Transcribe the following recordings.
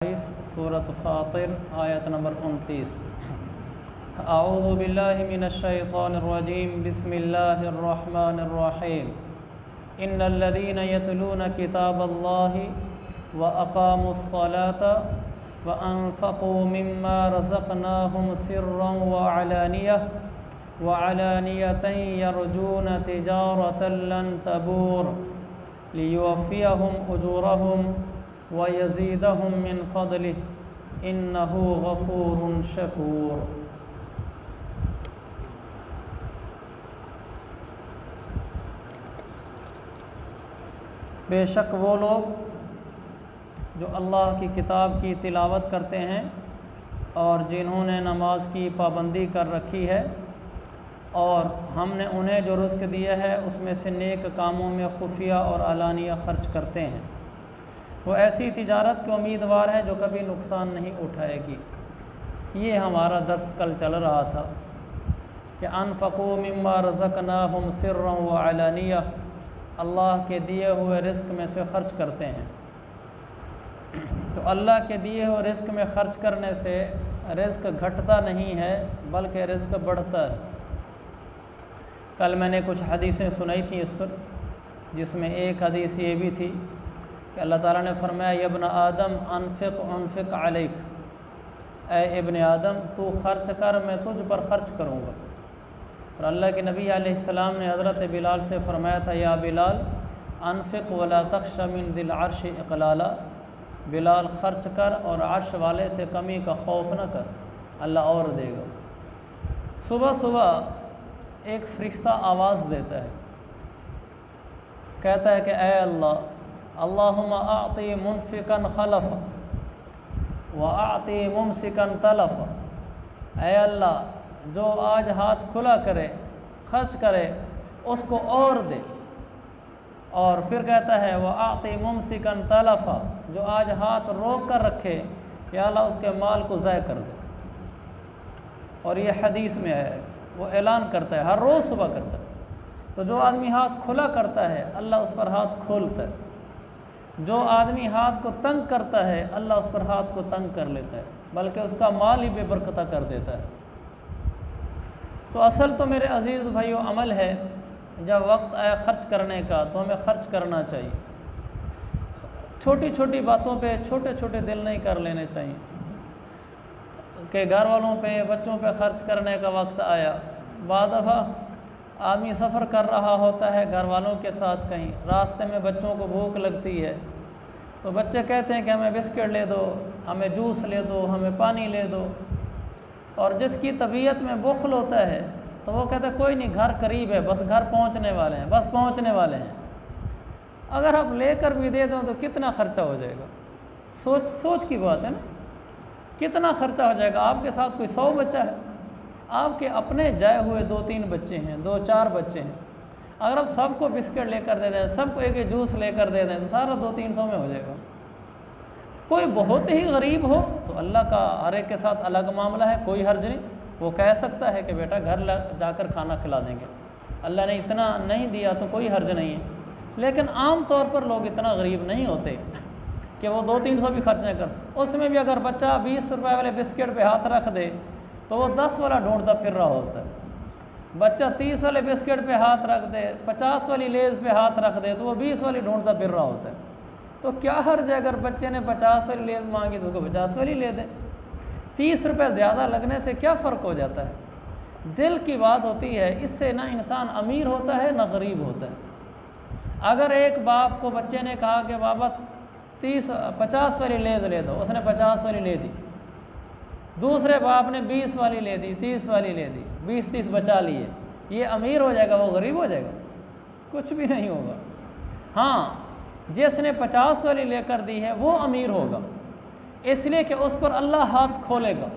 सूरत फ़ातिर आयत नंबर 29। अऊज़ु बिल्लाहि मिनश्शैतानिर्रजीम बिस्मिल्लाहिर्रहमानिर्रहीम। इन्नल्लज़ीना यतलूना किताबल्लाहि व अक़ामुस्सलाता व अनफ़क़ू मिम्मा रज़क़नाहुम सिर्रन व अलानियतन यरजूना तिजारतन लन तबूर लियुवफ़्फ़ियहुम उजूरहुम व यज़ीदहुम मिन फ़ज़लिहि इन्नहु गफ़ूरुन शकूर। बेशक वो लोग जो अल्लाह की किताब की तिलावत करते हैं और जिन्होंने नमाज की पाबंदी कर रखी है और हमने उन्हें जो रिज़्क़ दिया है उसमें से नेक कामों में खुफिया और अलानिया ख़र्च करते हैं, वो ऐसी तिजारत के उम्मीदवार हैं जो कभी नुकसान नहीं उठाएगी। ये हमारा दर्स कल चल रहा था कि अनफ़क़ू मिम्मा रज़क़नाहुम सिर्रन व अलानिया, अल्लाह के दिए हुए रिज़्क़ में से ख़र्च करते हैं। तो अल्लाह के दिए हुए रिज़्क़ में ख़र्च करने से रिज़्क़ घटता नहीं है बल्कि रिज़्क़ बढ़ता है। कल मैंने कुछ हदीसें सुनाई थी इस पर, जिसमें एक हदीस ये भी थी कि अल्लाह ताला ने फरमाया यब्न आदम अनफ़िक़ अलैक, ए इब्न आदम तू ख़र्च कर, मैं तुझ पर ख़र्च करूँगा। और अल्लाह के नबी अलैहिस्सलाम ने हज़रत बिलाल से फरमाया था या बिलाल अनफ़िक़ वला तख़्श मिन दिल अर्श इक़लाला, बिलाल ख़र्च कर और अर्श वाले से कमी का खौफ न कर, अल्लाह और देगा। सुबह सुबह एक फ़रिश्ता आवाज़ देता है, कहता है कि ए अल्लाह अल्लाहुम्मा आति मुनफ़िक़न खलफ़ा व आति मुमसिकन तलफ़ा, ए अल्लाह जो आज हाथ खुला करे खर्च करे उसको और दे। और फिर कहता है वह आति मुमसिकन तलफ़ा, जो आज हाथ रोक कर रखे या अल्लाह उसके माल को ज़ाय कर दे। और ये हदीस में है, वो ऐलान करता है, हर रोज़ सुबह करता है। तो जो आदमी हाथ खुला करता है अल्लाह उस पर हाथ खोलता है, जो आदमी हाथ को तंग करता है अल्लाह उस पर हाथ को तंग कर लेता है, बल्कि उसका माल ही बेबरकता कर देता है। तो असल तो मेरे अज़ीज़ भाइयों अमल है, जब वक्त आया ख़र्च करने का तो हमें ख़र्च करना चाहिए। छोटी छोटी बातों पे छोटे छोटे दिल नहीं कर लेने चाहिए कि घर वालों पे बच्चों पे ख़र्च करने का वक्त आया। बाद दफ़ा आदमी सफ़र कर रहा होता है घर वालों के साथ, कहीं रास्ते में बच्चों को भूख लगती है तो बच्चे कहते हैं कि हमें बिस्किट ले दो, हमें जूस ले दो, हमें पानी ले दो। और जिसकी तबीयत में बुख़्ल होता है तो वो कहता है कोई नहीं, घर करीब है, बस घर पहुंचने वाले हैं, बस पहुंचने वाले हैं। अगर आप लेकर भी दे दो तो कितना ख़र्चा हो जाएगा, सोच की बात है ना, कितना ख़र्चा हो जाएगा। आपके साथ कोई 100 बच्चा है, आपके अपने जाए हुए 2-3 बच्चे हैं, 2-4 बच्चे हैं, अगर आप सबको बिस्किट लेकर दे दें, सबको एक जूस लेकर दे दें तो सारा 200-300 में हो जाएगा। कोई बहुत ही गरीब हो तो अल्लाह का हर एक के साथ अलग मामला है, कोई हर्ज नहीं, वो कह सकता है कि बेटा घर जाकर खाना खिला देंगे, अल्लाह ने इतना नहीं दिया तो कोई हर्ज नहीं है। लेकिन आम तौर पर लोग इतना गरीब नहीं होते कि वो 200-300 भी खर्च नहीं कर सकते। उसमें भी अगर बच्चा 20 रुपये वाले बिस्किट पे हाथ रख दे तो वो 10 वाला ढूंढता फिर रहा होता है। बच्चा 30 वाले बिस्किट पे हाथ रख दे, 50 वाली लेज़ पे हाथ रख दे तो वो 20 वाली ढूंढता फिर रहा होता है। तो क्या हर्ज है अगर बच्चे ने 50 वाली लेज़ मांगी तो उसको 50 वाली ले दे, 30 रुपये ज़्यादा लगने से क्या फ़र्क हो जाता है। दिल की बात होती है, इससे ना इंसान अमीर होता है ना गरीब होता है। अगर एक बाप को बच्चे ने कहा कि बाबा 50 वाली लेज़ ले दो, उसने 50 वाली ले दी, दूसरे बाप ने 20 वाली ले दी, 30 वाली ले दी, 20-30 बचा लिए, ये अमीर हो जाएगा वो गरीब हो जाएगा? कुछ भी नहीं होगा। हाँ, जिसने 50 वाली लेकर दी है वो अमीर होगा, इसलिए कि उस पर अल्लाह हाथ खोलेगा।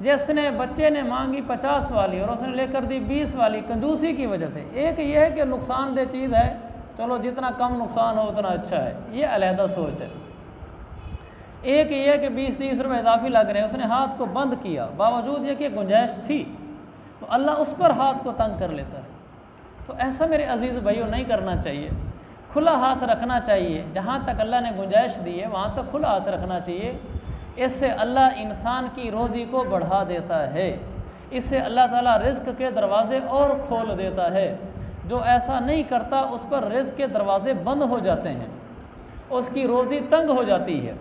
जिसने बच्चे ने मांगी 50 वाली और उसने लेकर दी 20 वाली, कंजूसी की वजह से। एक ये है कि नुकसानदेह चीज़ है, चलो जितना कम नुकसान हो उतना अच्छा है, ये अलहदा सोच है। एक ये है कि 20-30 रुपये इजाफी लग रहे हैं, उसने हाथ को बंद किया, बावजूद ये कि गुंजाइश थी, तो अल्लाह उस पर हाथ को तंग कर लेता है। तो ऐसा मेरे अजीज़ भाइयों नहीं करना चाहिए। खुला हाथ रखना चाहिए, जहाँ तक अल्लाह ने गुंजाइश दी है वहाँ तक खुला हाथ रखना चाहिए। इससे अल्लाह इंसान की रोज़ी को बढ़ा देता है, इससे अल्लाह ताला रिज़्क़ के दरवाज़े और खोल देता है। जो ऐसा नहीं करता उस पर रिज़्क़ के दरवाज़े बंद हो जाते हैं, उसकी रोज़ी तंग हो जाती है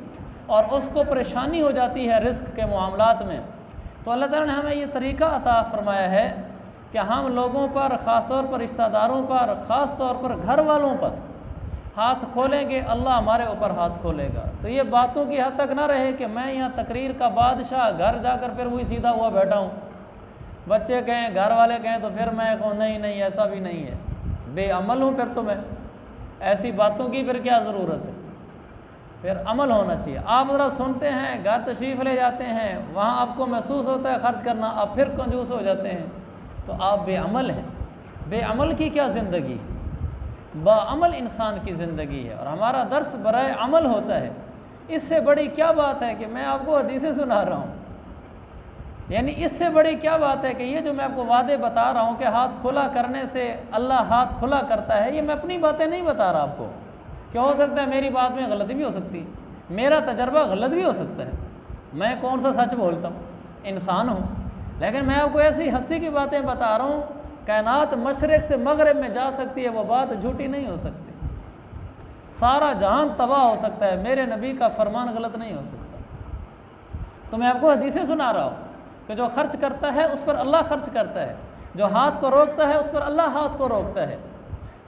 और उसको परेशानी हो जाती है रिज़्क़ के मामलात में। तो अल्लाह ताला ने हमें ये तरीक़ा अता फ़रमाया है कि हम लोगों पर, ख़ास तौर पर रिश्तेदारों पर, ख़ास तौर पर घर वालों पर हाथ खोलेंगे, अल्लाह हमारे ऊपर हाथ खोलेगा। तो ये बातों की हद तक ना रहे कि मैं यहाँ तकरीर का बादशाह, घर जाकर फिर वही सीधा हुआ बैठा हूँ, बच्चे कहें, घर वाले कहें तो फिर मैं कहूँ नहीं नहीं ऐसा भी नहीं है, बेअमल हूँ फिर तो मैं। ऐसी बातों की फिर क्या ज़रूरत है, फिर अमल होना चाहिए। आप ज़रा सुनते हैं, घर तशरीफ़ ले जाते हैं, वहाँ आपको महसूस होता है खर्च करना, आप फिर कंजूस हो जाते हैं, तो आप बेअमल हैं। बेअमल की क्या ज़िंदगी, बाअमल इंसान की ज़िंदगी है। और हमारा दर्स बराए अमल होता है। इससे बड़ी क्या बात है कि मैं आपको हदीसें सुना रहा हूँ, यानी इससे बड़ी क्या बात है कि ये जो मैं आपको वादे बता रहा हूँ कि हाथ खुला करने से अल्लाह हाथ खुला करता है, ये मैं अपनी बातें नहीं बता रहा आपको। क्या हो सकता है मेरी बात में गलती भी हो सकती है, मेरा तजर्बा गलत भी हो सकता है, मैं कौन सा सच बोलता हूँ, इंसान हूँ। लेकिन मैं आपको ऐसी हंसी की बातें बता रहा हूँ, कायनात मशरिक़ से मगरिब में जा सकती है, वो बात झूठी नहीं हो सकती। सारा जहान तबाह हो सकता है, मेरे नबी का फरमान गलत नहीं हो सकता। तो मैं आपको हदीसें सुना रहा हूँ कि जो खर्च करता है उस पर अल्लाह खर्च करता है, जो हाथ को रोकता है उस पर अल्लाह हाथ को रोकता है।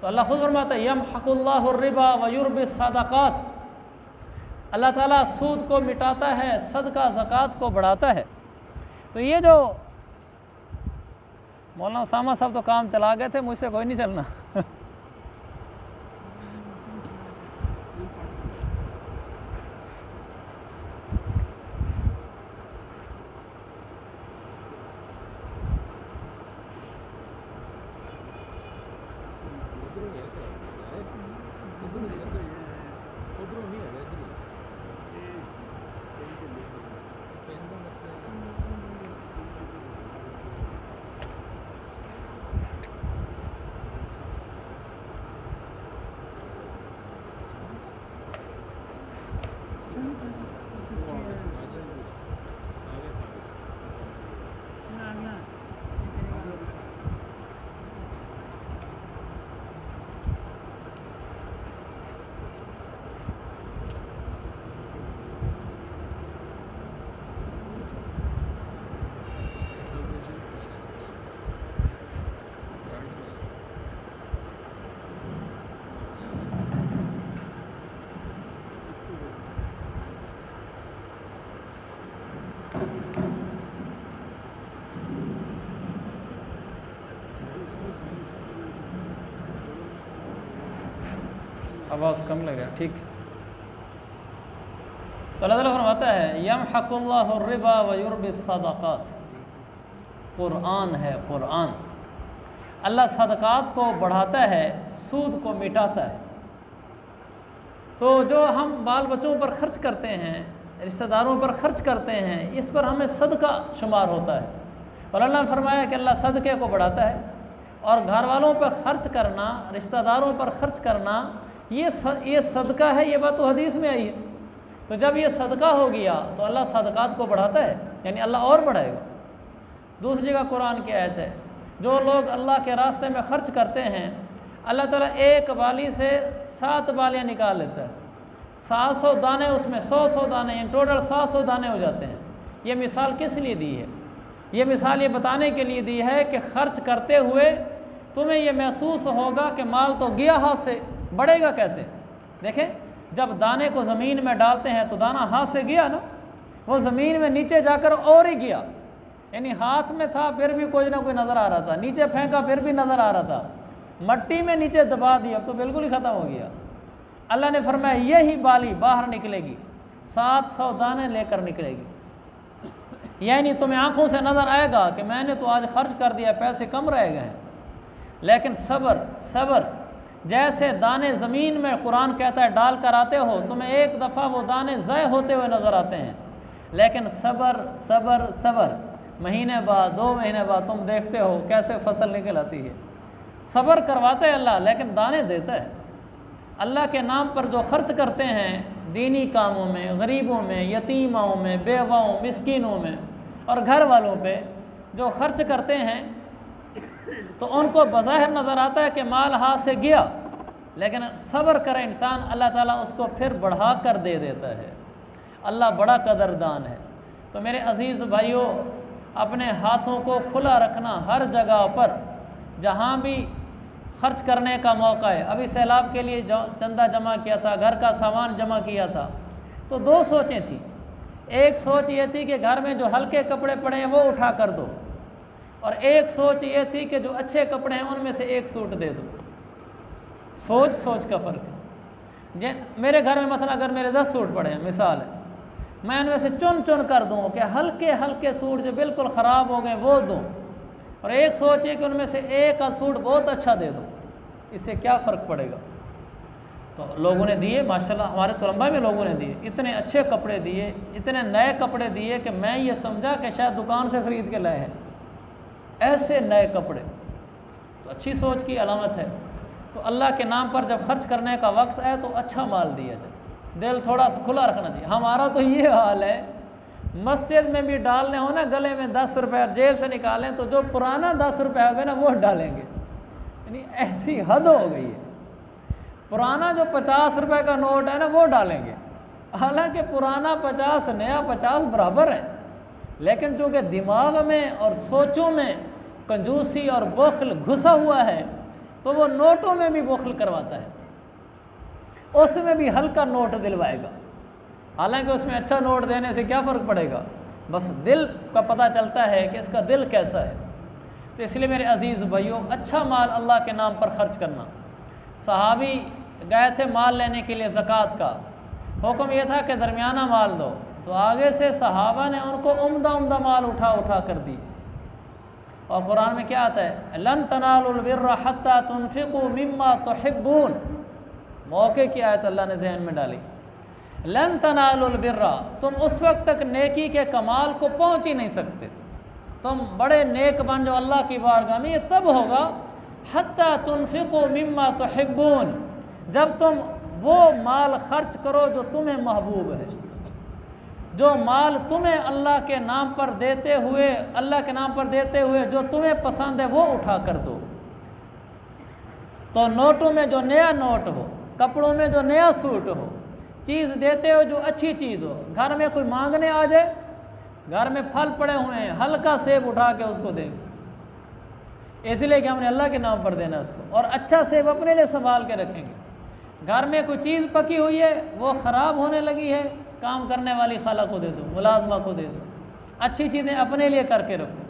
तो अल्लाह खुद फरमाता है यमहकुल्लाहु रिबा व युर्बि सदक़ात, अल्लाह ताला सूद को मिटाता है, सदका ज़कात को बढ़ाता है। तो ये जो मौलाना उसामा साहब तो काम चला गए थे, मुझसे कोई नहीं चलना। आवाज़ कम लगा, ठीक। तो अल्लाह ताला फरमाता है यमहकुल्लाहु रिबा व युर्बि सदक़ात, कुरान है, कुरान। अल्लाह सदक़ात को बढ़ाता है, सूद को मिटाता है। तो जो हम बाल बच्चों पर खर्च करते हैं, रिश्तेदारों पर खर्च करते हैं, इस पर हमें सदका शुमार होता है। और अल्लाह ने फरमाया कि अल्लाह सदक़े को बढ़ाता है। और घर वालों पर खर्च करना, रिश्तेदारों पर खर्च करना, ये सदका है, ये बात तो हदीस में आई है। तो जब ये सदका हो गया तो अल्लाह सदक़ात को बढ़ाता है, यानी अल्लाह और बढ़ाएगा। दूसरी जगह कुरान की आयत है, जो लोग अल्लाह के रास्ते में खर्च करते हैं, अल्लाह ताला एक बाली से 7 बालियाँ निकाल लेता है। 700 दाने, उसमें 100 दाने, इन टोटल 700 दाने हो जाते हैं। ये मिसाल किस लिए दी है? ये मिसाल ये बताने के लिए दी है कि खर्च करते हुए तुम्हें ये महसूस होगा कि माल तो गया हाथ से, बढ़ेगा कैसे। देखें, जब दाने को ज़मीन में डालते हैं तो दाना हाथ से गया ना, वो ज़मीन में नीचे जाकर और ही गया, यानी हाथ में था फिर भी कोई ना कोई नज़र आ रहा था, नीचे फेंका फिर भी नज़र आ रहा था, मट्टी में नीचे दबा दिया तो बिल्कुल ही ख़त्म हो गया। अल्लाह ने फरमाया यही बाली बाहर निकलेगी, 700 दाने लेकर निकलेगी, यानी तुम्हें आंखों से नज़र आएगा कि मैंने तो आज खर्च कर दिया, पैसे कम रह गए हैं। लेकिन सब्र, जैसे दाने ज़मीन में कुरान कहता है डाल कर आते हो, तुम्हें एक दफ़ा वो दाने ज़ाय होते हुए नज़र आते हैं, लेकिन सब्र, महीने बाद 2 महीने बाद तुम देखते हो कैसे फसल निकल आती है। सब्र करवाता है अल्लाह, लेकिन दाने देता है। अल्लाह के नाम पर जो खर्च करते हैं दीनी कामों में, गरीबों में, यतीमाओं में, बेवाओं, मिस्कीनों में और घर वालों पे जो खर्च करते हैं, तो उनको बज़ाहिर नज़र आता है कि माल हाथ से गया, लेकिन सब्र करे इंसान, अल्लाह ताला उसको फिर बढ़ा कर दे देता है। अल्लाह बड़ा कदरदान है। तो मेरे अज़ीज़ भाइयों, अपने हाथों को खुला रखना हर जगह पर, जहाँ भी खर्च करने का मौका है। अभी सैलाब के लिए चंदा जमा किया था, घर का सामान जमा किया था, तो दो सोचें थी। एक सोच ये थी कि घर में जो हल्के कपड़े पड़े हैं वो उठा कर दो, और एक सोच ये थी कि जो अच्छे कपड़े हैं उनमें से एक सूट दे दो। सोच का फ़र्क है। मेरे घर में मसला अगर मेरे 10 सूट पड़े हैं, मिसाल है, मैं उनमें से चुन कर दूँ कि हल्के हल्के सूट जो बिल्कुल ख़राब हो गए वो दूँ, और एक सोच है कि उनमें से एक का सूट बहुत अच्छा दे दो। इससे क्या फ़र्क पड़ेगा? तो लोगों ने दिए, माशाल्लाह हमारे तलबा में लोगों ने दिए, इतने अच्छे कपड़े दिए, इतने नए कपड़े दिए कि मैं ये समझा कि शायद दुकान से ख़रीद के लाए हैं ऐसे नए कपड़े। तो अच्छी सोच की अलामत है। तो अल्लाह के नाम पर जब खर्च करने का वक्त आए तो अच्छा माल दिया जाए, दिल थोड़ा सा खुला रखना चाहिए। हमारा तो ये हाल है, मस्जिद में भी डालने हो ना गले में 10 रुपये जेब से निकालें तो जो पुराना 10 रुपये हो गए ना वो डालेंगे, यानी ऐसी हद हो गई है। पुराना जो 50 रुपये का नोट है ना वो डालेंगे, हालांकि पुराना 50 नया 50 बराबर है, लेकिन चूँकि दिमाग में और सोचों में कंजूसी और बख्ल घुसा हुआ है तो वो नोटों में भी बख्ल करवाता है, उसमें भी हल्का नोट दिलवाएगा। हालांकि उसमें अच्छा नोट देने से क्या फ़र्क पड़ेगा, बस दिल का पता चलता है कि इसका दिल कैसा है। तो इसलिए मेरे अज़ीज़ भाइयों, अच्छा माल अल्लाह के नाम पर ख़र्च करना। सहाबी गए थे माल लेने के लिए, ज़कात का हुक्म यह था कि दरमियाना माल दो, तो आगे से सहाबा ने उनको उम्दा माल उठा कर दी। और कुरान में क्या आता है, लन तनालुल बिर्रा हत्ता तुनफिकू मिम्मा तुहिब्बून, मौके की आयत अल्लाह ने जहन में डाली। लन तनालुल बिर्रा, तुम उस वक्त तक नेकी के कमाल को पहुँच ही नहीं सकते, तुम बड़े नेक बन जो अल्लाह की बारगाह में, ये तब होगा हत्ता तुनफिकू मिम्मा तुहिब्बून, जब तुम वो माल खर्च करो जो तुम्हें महबूब है, जो माल तुम्हें अल्लाह के नाम पर देते हुए, अल्लाह के नाम पर देते हुए जो तुम्हें पसंद है वो उठा कर दो। तो नोटों में जो नया नोट हो, कपड़ों में जो नया सूट हो, चीज़ देते हो जो अच्छी चीज़ हो। घर में कोई मांगने आ जाए, घर में फल पड़े हुए हैं, हल्का सेब उठा के उसको देंगे, इसलिए कि हमने अल्लाह के नाम पर देना उसको, और अच्छा सेब अपने लिए संभाल के रखेंगे। घर में कोई चीज़ पकी हुई है, वो ख़राब होने लगी है, काम करने वाली खाला को दे दो, मुलाजमा को दे दो, अच्छी चीज़ें अपने लिए करके रखो।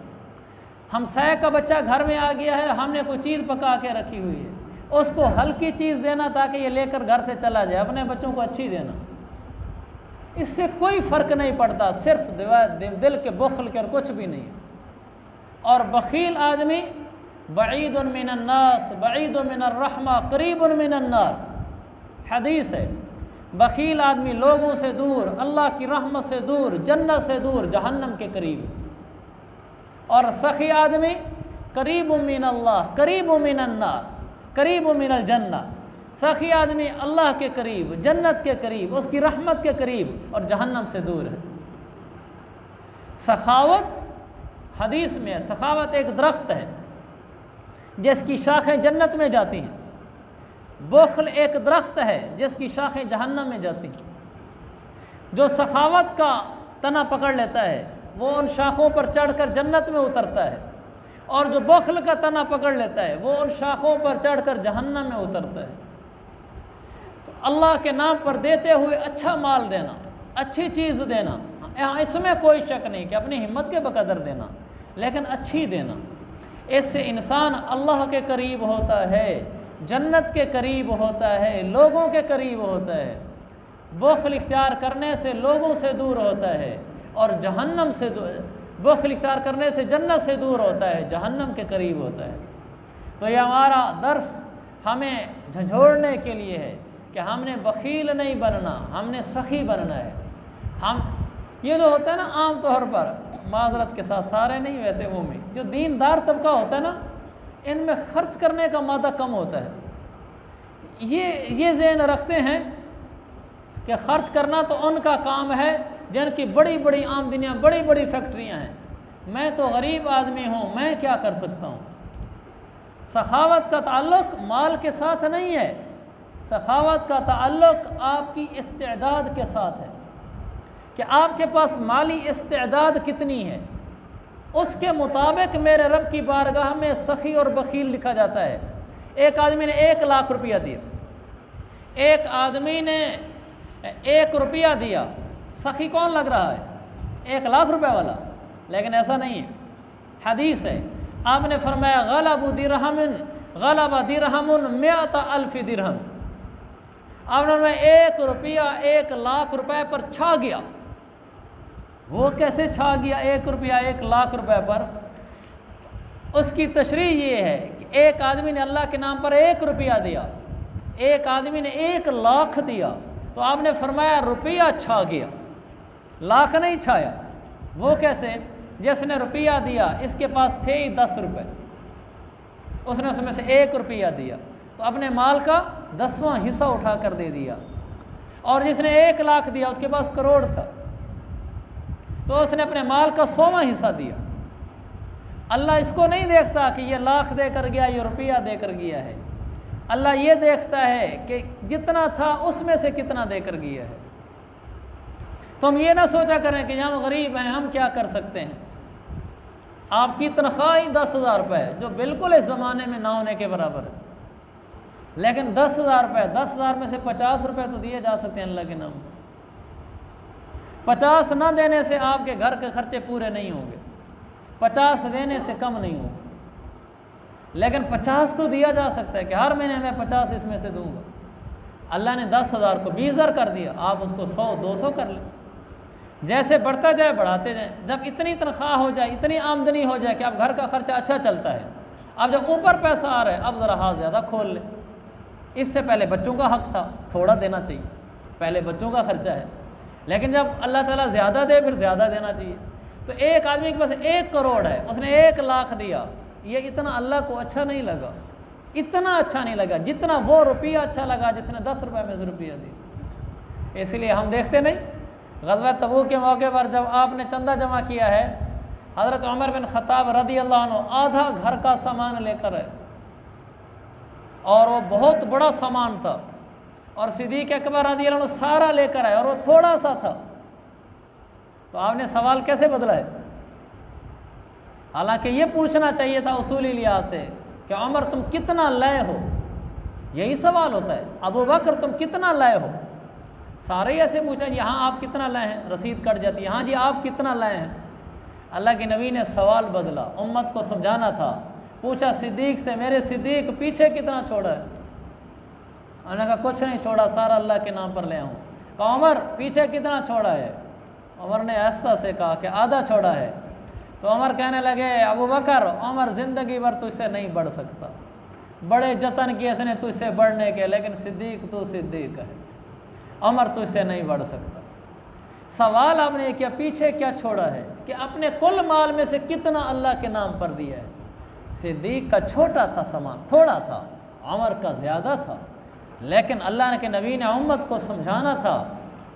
हमसाये का बच्चा घर में आ गया है, हमने कोई चीज़ पका के रखी हुई है, उसको हल्की चीज़ देना ताकि ये लेकर घर से चला जाए, अपने बच्चों को अच्छी देना, इससे कोई फ़र्क नहीं पड़ता, सिर्फ दिल के बुख्ल के और कुछ भी नहीं। और बखील आदमी बईदुन मिनन नास बईदुन मिनर रहमा करीबुन मिनन नार, हदीस है। बखील आदमी लोगों से दूर, अल्लाह की रहमत से दूर, जन्नत से दूर, जहन्नम के करीब। और सखी आदमी करीबुन मिन अल्लाह करीबुन मिनन नार करीबुन मिनल जन्ना, सखी आदमी अल्लाह के करीब, जन्नत के करीब, उसकी रहमत के करीब और जहन्नम से दूर है। सखावत हदीस में है, सखावत एक दरख्त है जिसकी शाखें जन्नत में जाती हैं, बुख्ल एक दरख्त है जिसकी शाखें जहन्नम में जाती हैं। जो सखावत का तना पकड़ लेता है वो उन शाखों पर चढ़कर जन्नत में उतरता है, और जो बुख्ल का तना पकड़ लेता है वो उन शाखों पर चढ़कर जहन्नम में उतरता है। तो अल्लाह के नाम पर देते हुए अच्छा माल देना, अच्छी चीज़ देना, यहाँ इसमें कोई शक नहीं कि अपनी हिम्मत के बकदर देना, लेकिन अच्छी देना, इससे इंसान अल्लाह के करीब होता है, जन्नत के करीब होता है, लोगों के करीब होता है। बुख्ल इख्तियार करने से लोगों से दूर होता है, और जहन्नम से बुख्ल इख्तियार करने से जन्नत से दूर होता है, जहन्नम के करीब होता है। तो ये हमारा दर्स हमें झंझोड़ने के लिए है कि हमने बखील नहीं बनना, हमने सखी बनना है। हम ये जो होता है ना आम तौर पर, माजरत के साथ सारे नहीं, वैसे वो में जो दीनदार तबका होता है ना, इनमें खर्च करने का मादा कम होता है। ये ज़हन रखते हैं कि ख़र्च करना तो उनका काम है जिनकी बड़ी बड़ी आमदनियाँ, बड़ी बड़ी फैक्ट्रियाँ हैं। मैं तो गरीब आदमी हूँ, मैं क्या कर सकता हूँ। सखावत का ताल्लुक़ माल के साथ नहीं है, सखावत का ताल्लुक़ आपकी इस्तेदाद के साथ है कि आपके पास माली इस्तेदाद कितनी है। उसके मुताबिक मेरे रब की बारगाह में सखी और बखील लिखा जाता है। एक आदमी ने 1 लाख रुपया दिया, एक आदमी ने 1 रुपया दिया, सखी कौन लग रहा है? 1 लाख रुपए वाला। लेकिन ऐसा नहीं है, हदीस है, आपने फरमाया गलबु दिरहमिन गलबा दिरहमुन मिअत अल्फ दिरहम। आपने फरमाया 1 रुपया 1 लाख रुपए पर छा गया। वो कैसे छा गया 1 रुपया 1 लाख रुपए पर? उसकी तशरीह ये है कि एक आदमी ने अल्लाह के नाम पर 1 रुपया दिया, एक आदमी ने 1 लाख दिया, तो आपने फरमाया रुपया छा गया, लाख नहीं छाया। वो कैसे? जिसने रुपया दिया इसके पास थे ही 10 रुपये, उसने उसमें से 1 रुपया दिया तो अपने माल का 10वां हिस्सा उठा कर दे दिया। और जिसने 1 लाख दिया उसके पास करोड़ था तो उसने अपने माल का 100वां हिस्सा दिया। अल्लाह इसको नहीं देखता कि ये लाख देकर गया, ये रुपया देकर गया है। अल्लाह ये देखता है कि जितना था उसमें से कितना देकर गया है। तो हम ये ना सोचा करें कि हम गरीब हैं, हम क्या कर सकते हैं। आपकी तनख्वाह ही 10,000 रुपये है, जो बिल्कुल इस ज़माने में ना होने के बराबर है। लेकिन 10,000 रुपये, 10,000 में से 50 रुपये तो दिए जा सकते हैं अल्लाह के नाम। 50 ना देने से आपके घर के खर्चे पूरे नहीं होंगे, 50 देने से कम नहीं होगा। लेकिन 50 तो दिया जा सकता है कि हर महीने मैं 50 इसमें से दूंगा। अल्लाह ने 10,000 को 20,000 कर दिया, आप उसको 100 200 कर लें। जैसे बढ़ता जाए बढ़ाते जाए। जब इतनी तनख्वाह हो जाए, इतनी आमदनी हो जाए कि अब घर का खर्चा अच्छा चलता है, अब जब ऊपर पैसा आ रहा है अब ज़रा हाथ ज़्यादा खोल ले। इससे पहले बच्चों का हक था, थोड़ा देना चाहिए, पहले बच्चों का खर्चा है। लेकिन जब अल्लाह ताला ज़्यादा दे फिर ज़्यादा देना चाहिए। तो एक आदमी के पास 1 करोड़ है, उसने 1 लाख दिया, ये इतना अल्लाह को अच्छा नहीं लगा, इतना अच्छा नहीं लगा जितना वो रुपया अच्छा लगा जिसने 10 रुपये में से रुपया दिया। इसलिए हम देखते नहीं, ग़ज़वा तबूक के मौके पर जब आपने चंदा जमा किया है, हज़रत उमर बिन ख़त्ताब रज़ी अल्लाह अन्हु आधा घर का सामान लेकर आए, और वो बहुत बड़ा सामान था, और सिद्दीक़ अकबर रज़ी अल्लाह अन्हु सारा लेकर आए और वो थोड़ा सा था। तो आपने सवाल कैसे बदला है? हालांकि ये पूछना चाहिए था उसूली लिहाज से कि उमर तुम कितना लाए हो, यही सवाल होता है। अबू बकर तुम कितना लाए हो, सारे ऐसे पूछा यहाँ आप कितना लाए हैं, रसीद कट जाती है, हाँ जी आप कितना लाए हैं। अल्लाह के नबी ने सवाल बदला, उम्मत को समझाना था। पूछा सिद्दीक़ से, मेरे सिद्दीक़ पीछे कितना छोड़ा है? उन्होंने कहा कुछ नहीं छोड़ा, सारा अल्लाह के नाम पर ले आऊँ। कहा उमर पीछे कितना छोड़ा है? उमर ने आस्ता से कहा कि आधा छोड़ा है। तो उमर कहने लगे अबू बकर, उमर ज़िंदगी भर तुझसे नहीं बढ़ सकता, बड़े जतन किए इसने तुझसे बढ़ने के, लेकिन सिद्दीक़ तू सिद्दीक़ है, उमर तुझसे नहीं बढ़ सकता। सवाल आपने किया पीछे क्या छोड़ा है, कि अपने कुल माल में से कितना अल्लाह के नाम पर दिया है। सिद्दीक़ का छोटा था सामान, थोड़ा था, उमर का ज़्यादा था। लेकिन अल्लाह के नबी ने उम्मत को समझाना था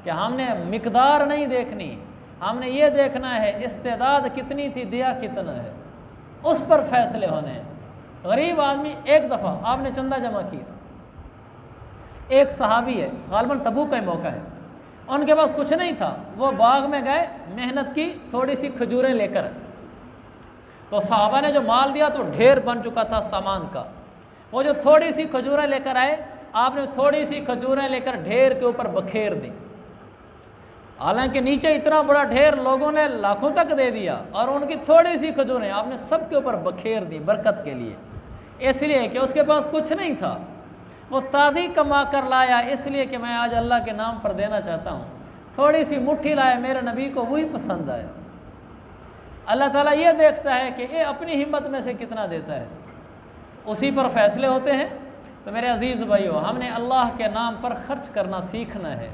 कि हमने मिकदार नहीं देखनी, हमने ये देखना है इस्तेदाद कितनी थी, दिया कितना है, उस पर फैसले होने हैं। गरीब आदमी, एक दफ़ा आपने चंदा जमा किया, एक सहाबी है, गालिबन तबूक का मौका है, उनके पास कुछ नहीं था, वो बाग में गए, मेहनत की, थोड़ी सी खजूरें लेकर। तो सहाबा ने जो माल दिया तो ढेर बन चुका था सामान का। वो जो थोड़ी सी खजूरें लेकर आए, आपने थोड़ी सी खजूरें लेकर ढेर के ऊपर बखेर दी। हालांकि नीचे इतना बड़ा ढेर लोगों ने लाखों तक दे दिया, और उनकी थोड़ी सी खजूरें आपने सबके ऊपर बखेर दी बरकत के लिए, इसलिए कि उसके पास कुछ नहीं था, वो ताज़ी कमा कर लाया, इसलिए कि मैं आज अल्लाह के नाम पर देना चाहता हूँ। थोड़ी सी मुट्ठी लाया, मेरे नबी को वही पसंद आया। अल्लाह ताला ये देखता है कि ये अपनी हिम्मत में से कितना देता है, उसी पर फैसले होते हैं। तो मेरे अजीज़ भाइयों, हमने अल्लाह के नाम पर ख़र्च करना सीखना है,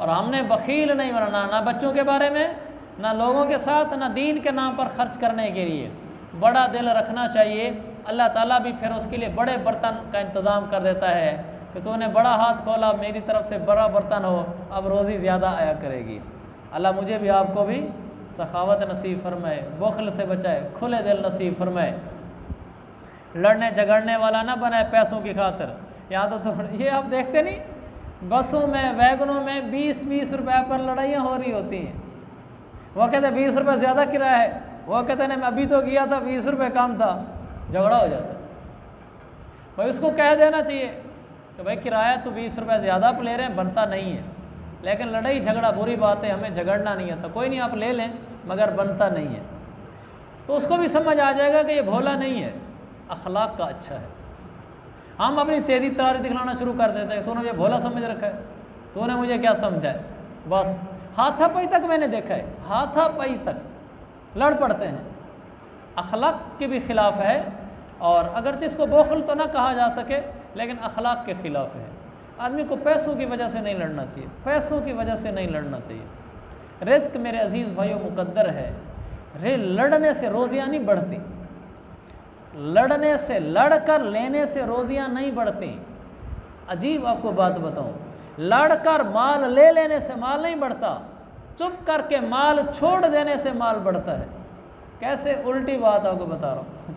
और हमने बखील नहीं बनना, ना बच्चों के बारे में, ना लोगों के साथ, ना दीन के नाम पर ख़र्च करने के लिए बड़ा दिल रखना चाहिए। अल्लाह ताला भी फिर उसके लिए बड़े बर्तन का इंतज़ाम कर देता है, कि तूने बड़ा हाथ खोला, मेरी तरफ से बड़ा बर्तन हो, अब रोज़ी ज़्यादा आया करेगी। अल्लाह मुझे भी आपको भी सखावत नसीब फरमाए, बुखल से बचाए, खुले दिल नसीब फरमाए, लड़ने झगड़ने वाला ना बनाए पैसों की खातिर। यहाँ तो ये आप देखते नहीं, बसों में वैगनों में 20-20 रुपए पर लड़ाइयाँ हो रही होती हैं। वो कहते 20 रुपये ज़्यादा किराया है, वो कहते हैं अभी तो किया था 20 रुपये कम था, झगड़ा हो जाता है। भाई उसको कह देना चाहिए कि भाई किराया तो 20 रुपये ज़्यादा आप ले रहे हैं, बनता नहीं है। लेकिन लड़ाई झगड़ा बुरी बात है, हमें झगड़ना नहीं आता। कोई नहीं आप ले लें, मगर बनता नहीं है। तो उसको भी समझ आ जाएगा कि ये भोला नहीं है, अखलाक का अच्छा है। हम अपनी तेज़ी तरारी दिखलाना शुरू कर देते हैं, तूने मुझे भोला समझ रखा है, तूने मुझे क्या समझा है। बस हाथापाई तक मैंने देखा है, हाथापाई तक लड़ पड़ते हैं। अखलाक के भी ख़िलाफ़ है, और अगरचे इसको बोखल तो ना कहा जा सके, लेकिन अखलाक के ख़िलाफ़ है। आदमी को पैसों की वजह से नहीं लड़ना चाहिए, पैसों की वजह से नहीं लड़ना चाहिए। रिस्क मेरे अजीज़ भाइयों मुकद्दर है। लड़ने से रोज़ियाँ नहीं बढ़ती, लड़ने से, लड़कर लेने से रोज़ियाँ नहीं बढ़ती। अजीब आपको बात बताऊँ, लड़कर माल ले लेने से माल नहीं बढ़ता, चुप करके माल छोड़ देने से माल बढ़ता है। कैसे उल्टी बात आपको बता रहा हूँ।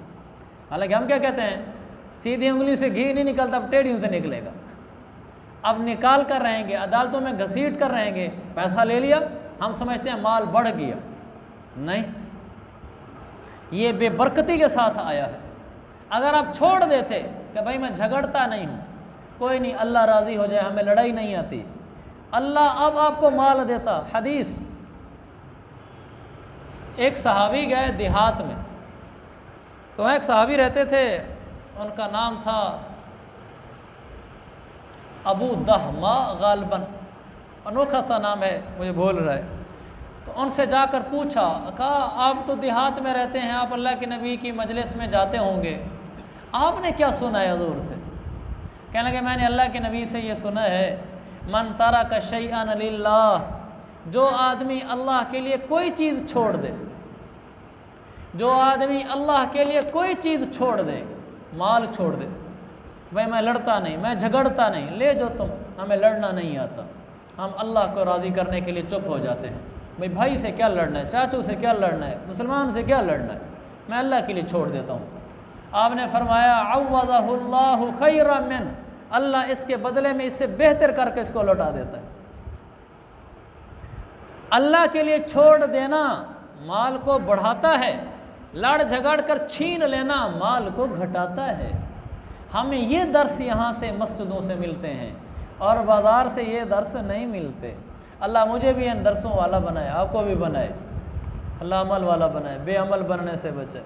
हालांकि हम क्या कहते हैं, सीधी उंगली से घी नहीं निकलता, अब टेढ़ी से निकलेगा। अब निकाल कर रहेंगे, अदालतों में घसीट कर रहेंगे, पैसा ले लिया, हम समझते हैं माल बढ़ गया। नहीं, ये बेबरकती के साथ आया है। अगर आप छोड़ देते कि भाई मैं झगड़ता नहीं हूँ, कोई नहीं, अल्लाह राज़ी हो जाए, हमें लड़ाई नहीं आती, अल्लाह अब आपको माल देता। हदीस, एक सहाबी गए देहात में, तो वहाँ एक सहाबी रहते थे, उनका नाम था अबू दहमा गालबन, अनोखा सा नाम है, मुझे भूल रहा है। तो उनसे जाकर पूछा, कहा आप तो देहात में रहते हैं, आप अल्लाह के नबी की मजलिस में जाते होंगे, आपने क्या सुना है हज़ूर से? कहने लगे मैंने अल्लाह के नबी से ये सुना है, मन तरक शैअन लिल्लाह, जो आदमी अल्लाह के लिए कोई चीज़ छोड़ दे, जो आदमी अल्लाह के लिए कोई चीज़ छोड़ दे, माल छोड़ दे, भाई मैं लड़ता नहीं, मैं झगड़ता नहीं, ले जो तुम, हमें लड़ना नहीं आता, हम अल्लाह को राज़ी करने के लिए चुप हो जाते हैं। भाई से क्या लड़ना है, चाचू से क्या लड़ना है, मुसलमान से क्या लड़ना है, मैं अल्लाह के लिए छोड़ देता हूँ। आपने फरमाया अव्वज़हुल्लाहु खैरम मिन, अल्लाह इसके बदले में इससे बेहतर करके इसको लौटा देता है। अल्लाह के लिए छोड़ देना माल को बढ़ाता है, लड़ झगड़ कर छीन लेना माल को घटाता है। हमें ये दर्स यहाँ से मस्जिदों से मिलते हैं और बाज़ार से ये दर्स नहीं मिलते। अल्लाह मुझे भी इन दर्सों वाला बनाए, आपको भी बनाए, अल्लाह अमल वाला बनाए, बेअमल बनने से बचाए।